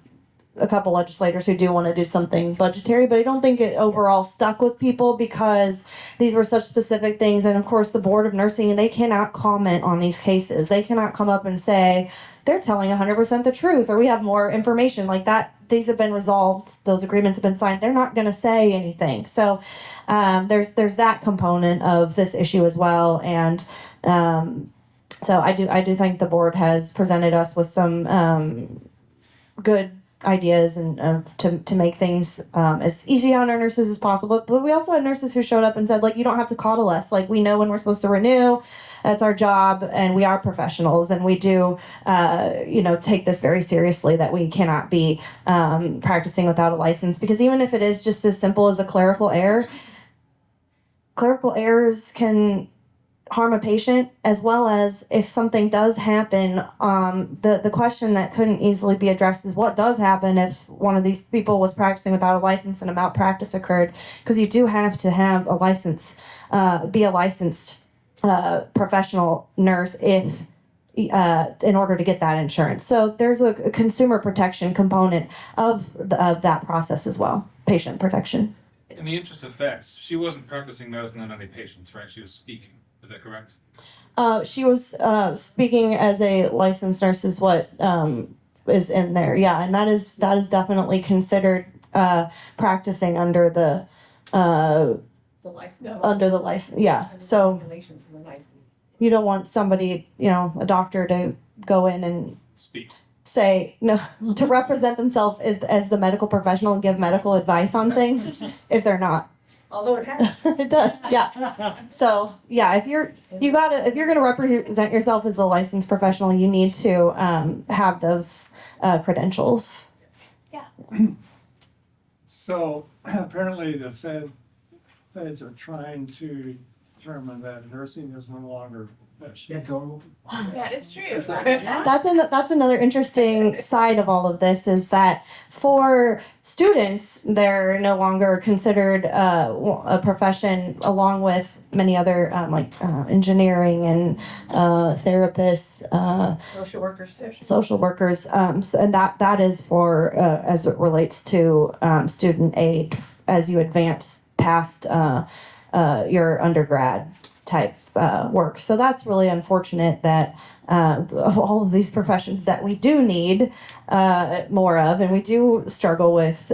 a couple legislators who do want to do something budgetary, but I don't think it overall stuck with people because these were such specific things. And of course, the Board of Nursing, they cannot comment on these cases. They cannot come up and say, they're telling 100% the truth, or we have more information like that. These have been resolved. Those agreements have been signed. They're not going to say anything. So there's that component of this issue as well. And so I do think the board has presented us with some good ideas and to make things as easy on our nurses as possible. But we also had nurses who showed up and said, like, you don't have to coddle us. Like, we know when we're supposed to renew. That's our job, and we are professionals, and we do, take this very seriously, that we cannot be practicing without a license. Because even if it is just as simple as a clerical error, clerical errors can harm a patient, as well as if something does happen, the question that couldn't easily be addressed is what does happen if one of these people was practicing without a license and a malpractice occurred, because you do have to have a license, be a licensed professional nurse if in order to get that insurance. So there's a consumer protection component of that process as well, patient protection. In the interest of facts, she wasn't practicing medicine on any patients, right? She was speaking. Is that correct? She was speaking as a licensed nurse is what is in there. Yeah, and that is definitely considered practicing under the license. under the license. Yeah. So Regulations of the license. you don't want somebody, a doctor, to go in and Speak. say no, to represent themselves as the medical professional and give medical advice on things if they're not. Although it happens. It does, yeah. So yeah, if you're gonna represent yourself as a licensed professional, you need to have those credentials. So apparently the feds are trying to determine that nursing is no longer That is true. That's another interesting side of all of this, is that for students, they're no longer considered a profession, along with many other engineering and therapists, social workers, and that is for as it relates to student aid as you advance past your undergrad type work. So that's really unfortunate that of all of these professions that we do need more of, and we do struggle with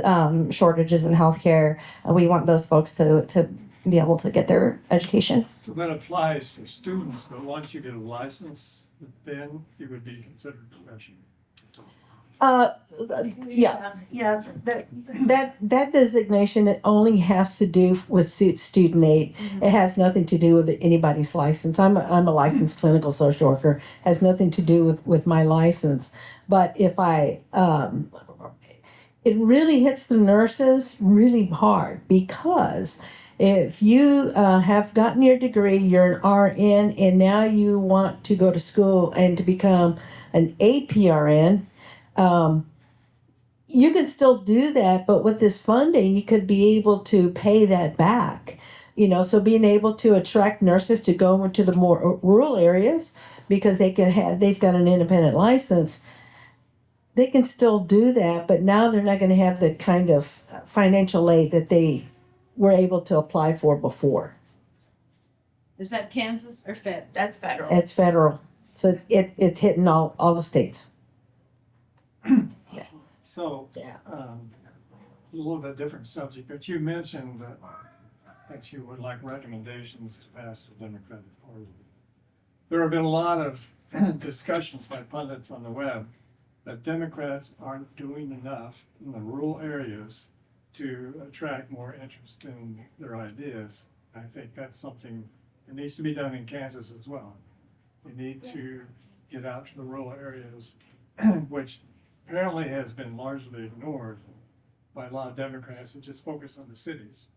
shortages in healthcare, we want those folks to be able to get their education. So that applies to students, but once you get a license, then you would be considered professional. Yeah. Yeah, that designation, it only has to do with student aid. It has nothing to do with anybody's license. I'm a licensed clinical social worker. Has nothing to do with my license. But if it really hits the nurses really hard, because if you have gotten your degree, you're an RN, and now you want to go to school and to become an APRN, you can still do that, but with this funding, you could be able to pay that back. So being able to attract nurses to go into the more rural areas, because they've got an independent license, they can still do that, but now they're not going to have the kind of financial aid that they were able to apply for before. Is that Kansas or Fed? That's federal. It's federal, so it's hitting all the states. So, Yeah. a little bit different subject, but you mentioned that you would like recommendations to pass the Democratic Party. There have been a lot of discussions by pundits on the web that Democrats aren't doing enough in the rural areas to attract more interest in their ideas. I think that's something that needs to be done in Kansas as well. We need to get out to the rural areas, which apparently has been largely ignored by a lot of Democrats who just focus on the cities.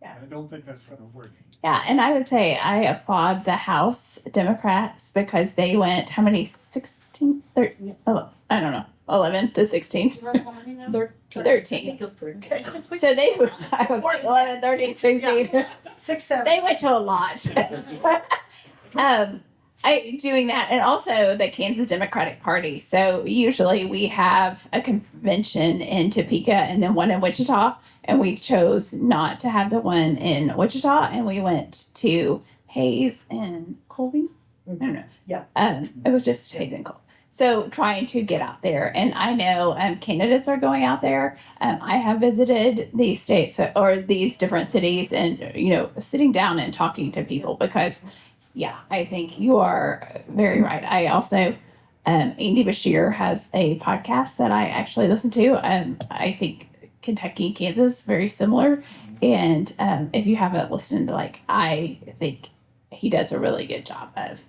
Yeah. I don't think that's gonna work. Yeah, and I would say I applaud the House Democrats, because they went, how many, 16, 13, oh, I don't know, 11 to 16. 13. So they were 11, 13, 16. 6, 7. They went to a lot. doing that, and also the Kansas Democratic Party. So usually we have a convention in Topeka and then one in Wichita, and we chose not to have the one in Wichita, and we went to Hayes and Colby. I don't know. Yeah. It was just Hayes and Colby. So trying to get out there, and I know candidates are going out there. I have visited these states or these different cities, and sitting down and talking to people because. Yeah, I think you are very right. I also, Andy Bashir has a podcast that I actually listen to. I think Kentucky and Kansas very similar, and if you haven't listened, I think he does a really good job of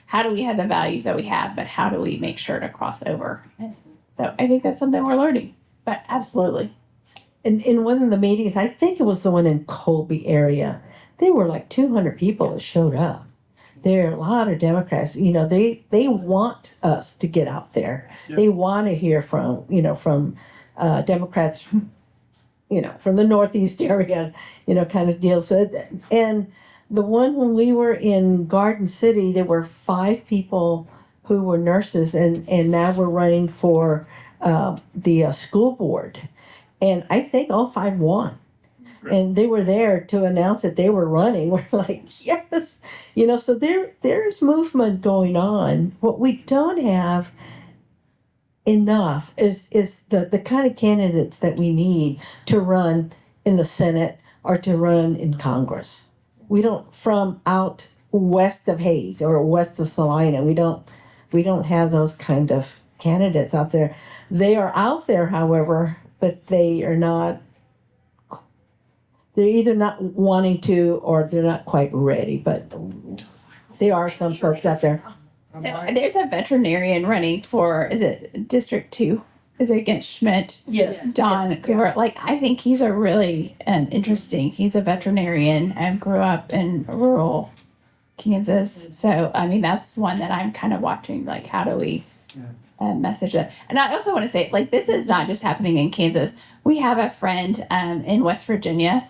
how do we have the values that we have, but how do we make sure to cross over? And so I think that's something we're learning. But absolutely, In one of the meetings, I think it was the one in Colby area, there were like 200 people that showed up. There are a lot of Democrats, they want us to get out there. Yeah. They want to hear from Democrats, from the Northeast area, kind of deal. So, and the one when we were in Garden City, there were 5 people who were nurses, and now we're running for the school board. And I think all 5 won. And they were there to announce that they were running. We're like, yes, so there's movement going on. What we don't have enough is the kind of candidates that we need to run in the Senate or to run in Congress. We don't, from out west of Hayes or west of Salina, we don't have those kind of candidates out there. They are out there, however, but they are not. They're either not wanting to or they're not quite ready, but there are some folks out there. so there's a veterinarian running for, is it District 2? Is it against Schmidt? Yes. Don Yes, Cooper. I think he's a really interesting. He's a veterinarian and grew up in rural Kansas. So, I mean, that's one that I'm kind of watching. How do we message that? And I also want to say, this is not just happening in Kansas. We have a friend in West Virginia.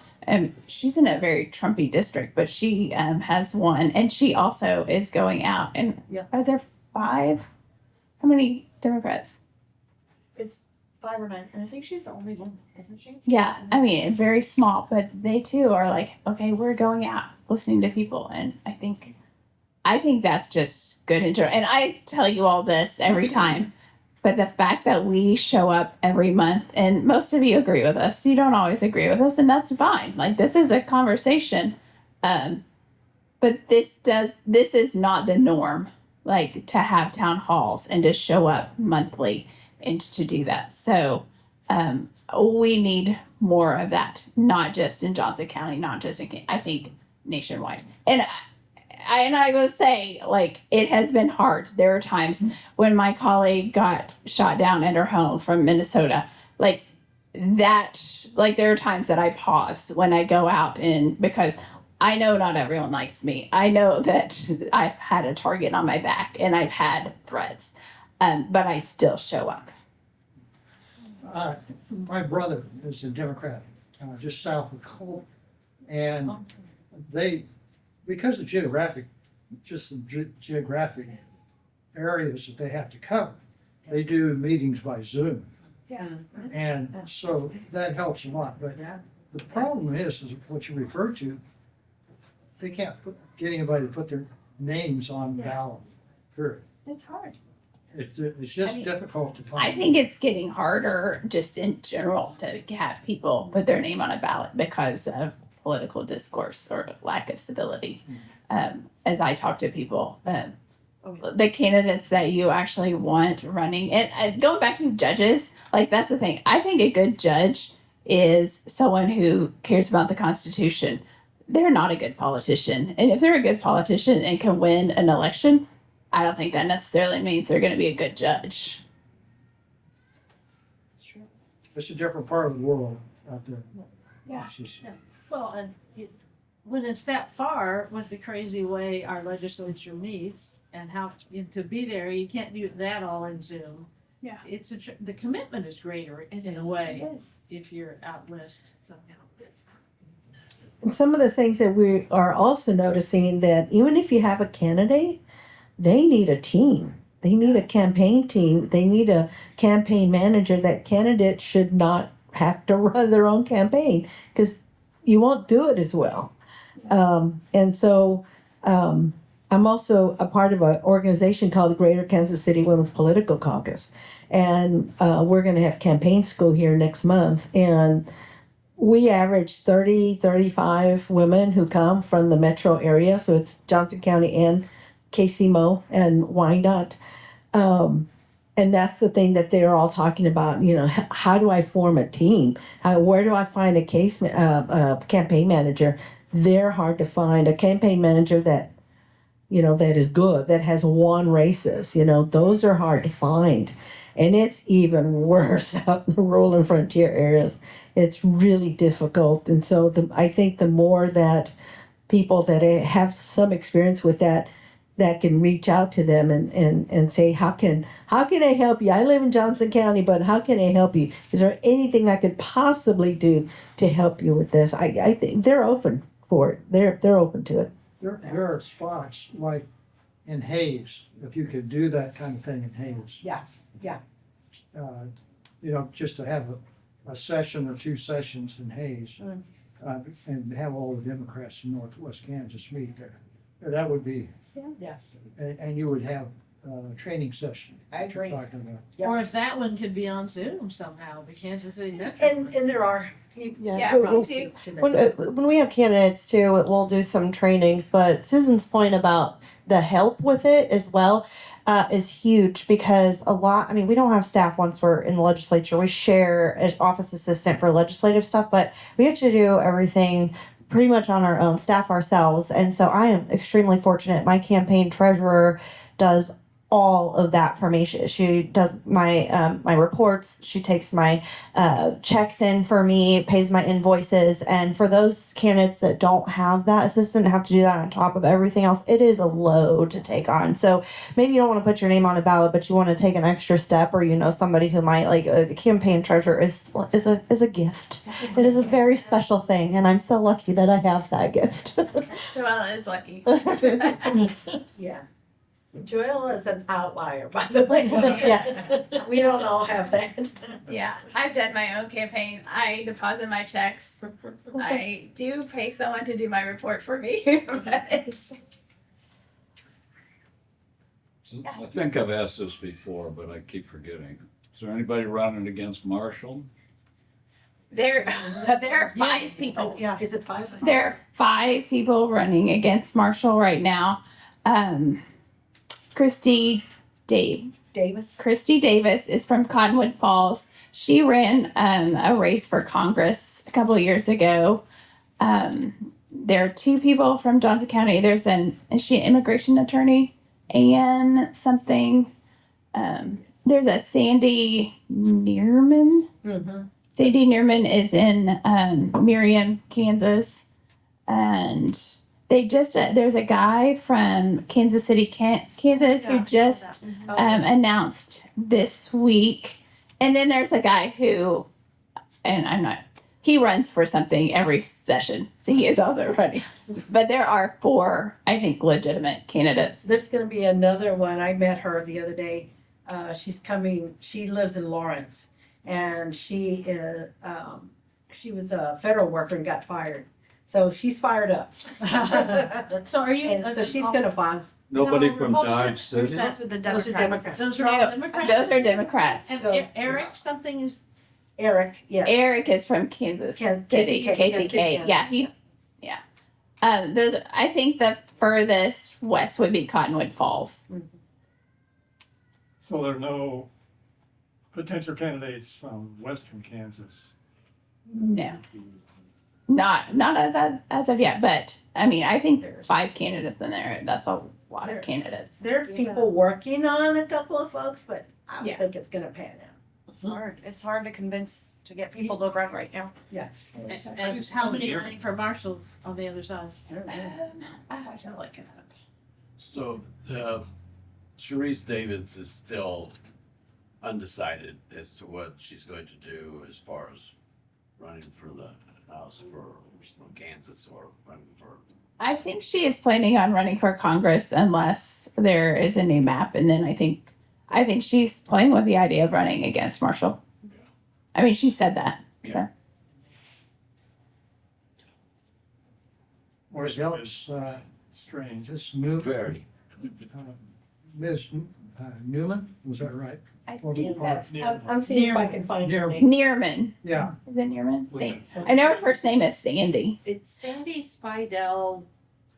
She's in a very Trumpy district, but she has won, and she also is going out. And is there 5? How many Democrats? It's 5 or 9, and I think she's the only one, isn't she? Yeah, I mean, very small, but they too are okay, we're going out, listening to people, and I think that's just good and and I tell you all this every time. But the fact that we show up every month, and most of you agree with us, you don't always agree with us, and that's fine. This is a conversation. But this is not the norm, to have town halls and to show up monthly and to do that. So we need more of that, not just in Johnson County, not just I think nationwide. And I will say, it has been hard. There are times when my colleague got shot down at her home from Minnesota. There are times that I pause when I go out, and because I know not everyone likes me. I know that I've had a target on my back and I've had threats, but I still show up. My brother is a Democrat, just south of Colton, and they, because of geographic areas that they have to cover, they do meetings by Zoom. Yeah. And so that helps a lot. But the problem is what you referred to, they can't get anybody to put their names on the ballot, period. It's hard. It's just difficult to find. I think it's getting harder just in general to have people put their name on a ballot because of political discourse or lack of stability. As I talk to people, the candidates that you actually want running, and going back to judges, that's the thing. I think a good judge is someone who cares about the Constitution. They're not a good politician. And if they're a good politician and can win an election, I don't think that necessarily means they're going to be a good judge. It's true. It's a different part of the world out there. Yeah. Well, and when it's that far with the crazy way our legislature meets and how to be there, you can't do that all in Zoom. Yeah. It's the commitment is greater in a way if you're out west somehow. And some of the things that we are also noticing that even if you have a candidate, they need a team. They need a campaign team. They need a campaign manager. That candidate should not have to run their own campaign because you won't do it as well. And so I'm also a part of an organization called the Greater Kansas City Women's Political Caucus. And we're going to have campaign school here next month. And we average 30, 35 women who come from the metro area. So it's Johnson County and KCMO and Wyandotte. And that's the thing that they're all talking about. You know, how do I form a team? Where do I find a campaign manager? They're hard to find. A campaign manager that, you know, that is good, that has won races. You know, those are hard to find. And it's even worse out in the rural and frontier areas. It's really difficult. And so I think the more that people that have some experience with that can reach out to them and say, how can I help you? I live in Johnson County, but how can I help you? Is there anything I could possibly do to help you with this? I think they're open for it. They're open to it. There are spots like in Hayes, if you could do that kind of thing in Hayes. Yeah, yeah. You know, just to have a session or two sessions in Hayes, and have all the Democrats from Northwest Kansas meet there. That would be. Yeah. And you would have a training session. I agree. Talking about. Yep. Or if that one could be on Zoom somehow, the Kansas City Metro. And there are. Yeah, me too. When we have candidates too, we'll do some trainings, but Susan's point about the help with it as well is huge because we don't have staff once we're in the legislature. We share an office assistant for legislative stuff, but we have to do everything pretty much on our own staff ourselves. And so I am extremely fortunate. My campaign treasurer does all of that for me. She does my my reports. She takes my checks in for me, pays my invoices. And for those candidates that don't have that assistant, have to do that on top of everything else, it is a load to take on. So maybe you don't want to put your name on a ballot, but you want to take an extra step, or you know somebody who might like a campaign treasurer is a gift. It is a very special thing, and I'm so lucky that I have that gift. Joella is lucky. Yeah. Joella is an outlier, by the way. Yeah. We don't all have that. Yeah, I've done my own campaign. I deposit my checks. I do pay someone to do my report for me. But I think I've asked this before, but I keep forgetting. Is there anybody running against Marshall? there are 5 people. Yeah. Is it 5? There are 5 people running against Marshall right now. Christy Davis is from Cottonwood Falls. She ran a race for Congress a couple of years ago. There are 2 people from Johnson County. Is she an immigration attorney? Ann something. There's a Sandy Neerman. Mm-hmm. Sandy Neerman is in Merriam, Kansas. And there's a guy from Kansas City, Kansas, who just announced this week. And then there's a guy who, he runs for something every session. So he is also running. But there are 4, I think, legitimate candidates. There's going to be another one. I met her the other day. She's coming. She lives in Lawrence. And she was a federal worker and got fired. So she's fired up. So are you? And so she's going to find. Nobody No, from Republican? Dodge City? That's with the Those are Democrats. Those are all No, Democrats? Those are Democrats. And So- Eric something is, Eric, yes. Eric is from Kansas City, KCK. Yeah, I think the furthest west would be Cottonwood Falls. So there are no potential candidates from western Kansas. No, not as of yet. But I mean, I think there's 5 candidates in there. That's a lot of candidates. There are people working on a couple of folks, but I don't Yeah. think it's going to pan out. It's hard. It's hard to get people to run right now. and how many running for marshals on the other side? I have to look it up. So, Sharice Davids is still undecided as to what she's going to do as far as running for the House for Kansas or running for I think she is planning on running for Congress unless there is a new map, and then I think she's playing with the idea of running against Marshall. I mean, she said that. So. Or Which else, is strange. this new, Very. Ms. Newman, was that right? I Or- think or- that's I'm seeing if I can find her Near- name. Nearman. Yeah, Is it Nearman? I know her first name is Sandy. It's Sandy Spidell,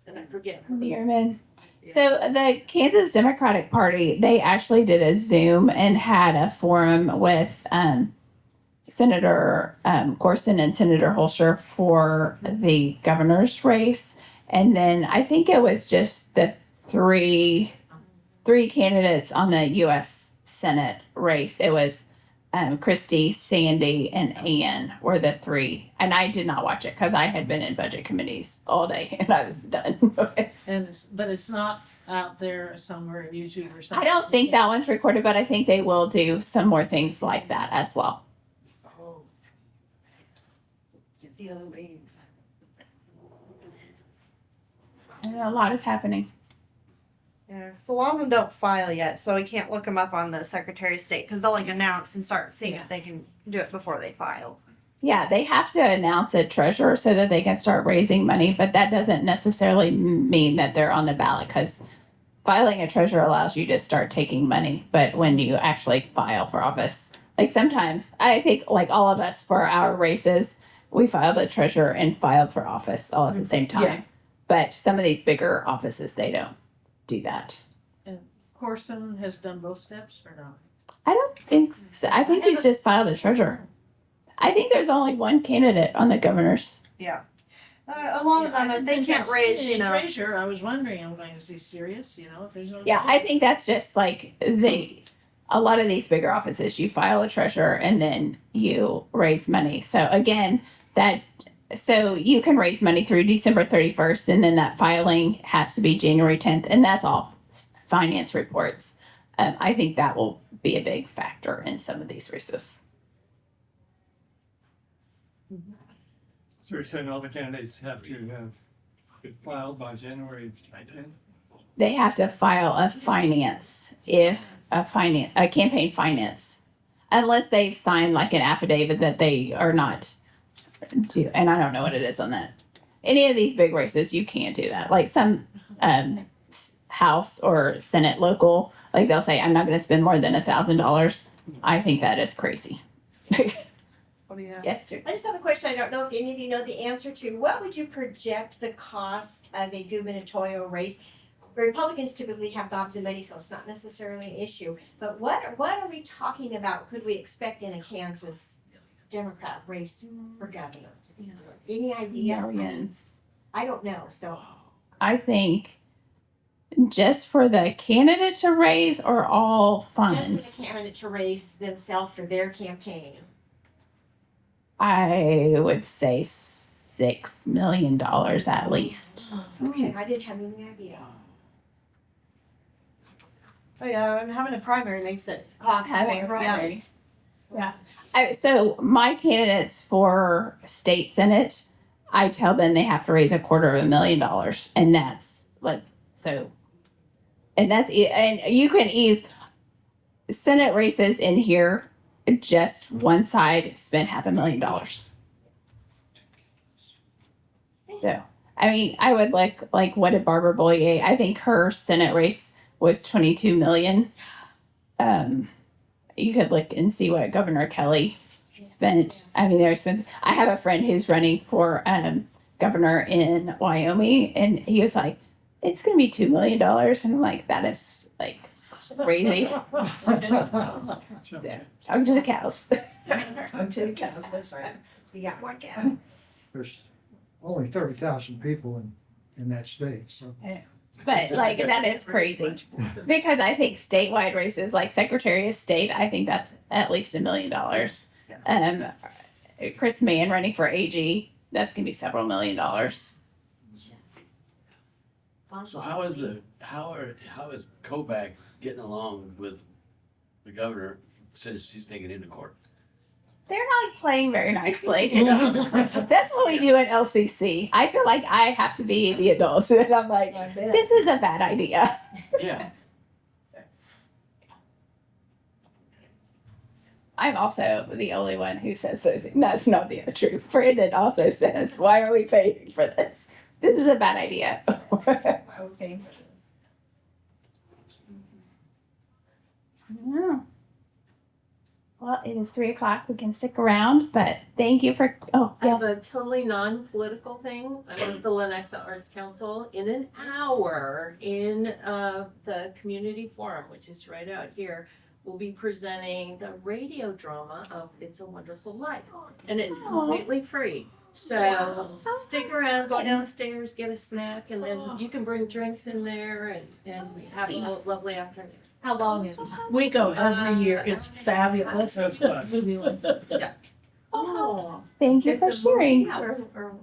and I forget her. Nearman. So the Kansas Democratic Party, they actually did a Zoom and had a forum with Senator Gorsuch and Senator Holscher for the governor's race. And then I think it was just the three candidates on the U.S. Senate race. It was Christie, Sandy, and Ann were the three. And I did not watch it because I had been in budget committees all day and I was done. But it's not out there somewhere in YouTube or I something. don't think that one's recorded, but I think they will do some more things like that as well. Get the other names. And a lot is happening. Yeah, because a lot of them don't file yet, so we can't look them up on the Secretary of State because they'll like announce and start seeing if they can do it before they file. Yeah, they have to announce a treasurer so that they can start raising money, but that doesn't necessarily mean that they're on the ballot because filing a treasurer allows you to start taking money. But when you actually file for office, like sometimes I think like all of us for our races, we filed a treasurer and filed for office all at the same time. Yeah. But some of these bigger offices, they don't do that. Corson has done both steps or not? I don't think so. I think he's just filed a treasurer. I think there's only one candidate on the governor's. Yeah. A lot of them, if they can't raise, Treasurer, I was wondering, I'm going, is he serious? If there's no. Yeah, I think that's just like a lot of these bigger offices, you file a treasurer and then you raise money. So again, so you can raise money through December 31st and then that filing has to be January 10th and that's all finance reports. I think that will be a big factor in some of these races. So you're saying all the candidates have to have it filed by January 10th? They have to file a campaign finance, unless they've signed like an affidavit that they are not do. And I don't know what it is on that. Any of these big races, you can't do that. Like some House or Senate local, like they'll say, I'm not going to spend more than $1,000. I think that is crazy. What do you have? Yes, dear. I just have a question I don't know if any of you know the answer to. What would you project the cost of a gubernatorial race? Republicans typically have gobs of money, so it's not necessarily an issue. But what are we talking about? Could we expect in a Kansas Democrat race for governor? Any idea? Millions. I don't know. So I think just for the candidate to raise or all funds. just for the candidate to raise themselves for their campaign. I would say $6 million at least. Okay, I didn't have any idea. Oh yeah, and having a primary makes it cost Having a more. primary. So my candidates for state senate, I tell them they have to raise $250,000, and that's like so. And that's and you can ease senate races in here. Just one side spent $500,000. So I mean, I would like what did Barbara Bollier? I think her senate race was $22 million. You could look and see what Governor Kelly spent. I mean, they're expensive. I have a friend who's running for governor in Wyoming, and he was like, "It's going to be $2 million," and I'm like, "That is like crazy." Talk to the cows. Talk to the cows, that's right. You got one cow. there's only 30,000 people in that state, so. But like that is crazy because I think statewide races like Secretary of State, I think that's at least $1 million. Chris Mann running for AG, that's gonna be several $1 million. So how is Kobach getting along with the governor since he's taking him to court? They're not playing very nicely. That's what we do at LCC. I feel like I have to be the adult, and I'm like, this is a bad idea. Yeah. I'm also the only one who says those things. That's not the truth. Brandon also says, why are we paying for this? This is a bad idea. Okay. Yeah. Well, it is 3:00. We can stick around, but thank you for. Oh, I yeah. have a totally non-political thing. I'm with the Lenexa Arts Council. In an hour, in the community forum, which is right out here, we'll be presenting the radio drama of It's a Wonderful Life, and it's completely free. So stick around, go downstairs, get a snack, and then you can bring drinks in there and have a lovely afternoon. How long is it? We go every year. It's fabulous. That's fun. Oh, thank you for sharing.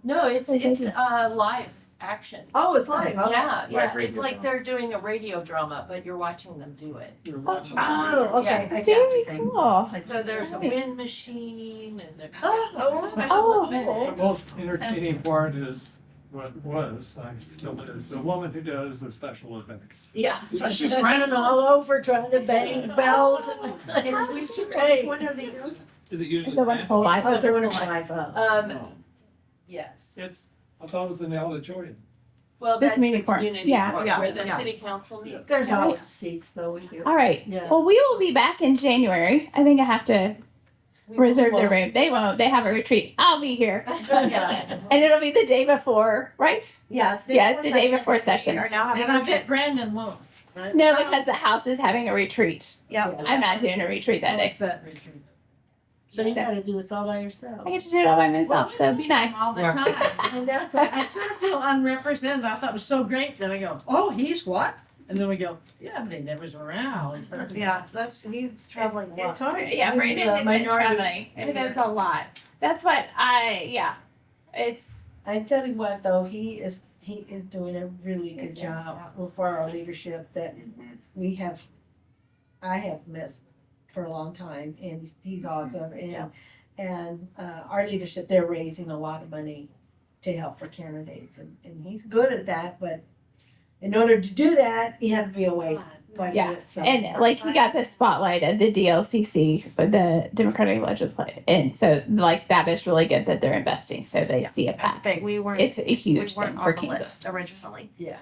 No, it's live action. Oh, it's live. Okay. Yeah, yeah. Like It's like they're doing a radio drama, but you're watching them do it. You're watching. Oh, okay. I see what Very you're saying. cool. So there's a wind machine and there's Oh, special events. The most entertaining part is what was, I still is, the woman who does the special events. Yeah. She's running all over trying to bang bells and. Hey. When are they doing? Is it usually? It's a Wonderful Life. Oh, they're Wonderful Life. Yes. It's, I thought it was in the auditorium. Well, The that's the community forum. community Yeah. forum, Yeah, where the yeah. city council meets. There's Yeah. always seats though. We do. All right. Yeah. Well, we will be back in January. I think I have to reserve the room. They won't. They have a retreat. I'll be here. Yeah. And it'll be the day before, right? Yes. Yeah, it's the day before session. Are now having And I a bet Brandon won't. Right? No, because the house is having a retreat. Yeah. I'm not doing a retreat that day. What's that retreat? So you gotta do this all by yourself. I get to do it all by myself, so it'd be nice. All the time. I sort of feel unrepresented. I thought it was so great. Then I go, oh, he's what? And then we go, yeah, but he never's around. Yeah, he's traveling a lot. Yeah, Brandon is traveling. It is a lot. That's what it's. I tell you what, though, he is doing a really good job for our leadership that I have missed for a long time, and he's awesome. And our leadership, they're raising a lot of money to help for candidates, and he's good at that. But in order to do that, you have to be away quite a bit. So. And like he got the spotlight at the DLCC, the Democratic Legislature, and so like that is really good that they're investing, so they see a That's path. big. We weren't. It's a huge we weren't thing on for the Kansas. list originally. Yeah.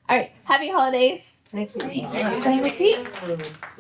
All right, happy holidays. Thank you. Thank you.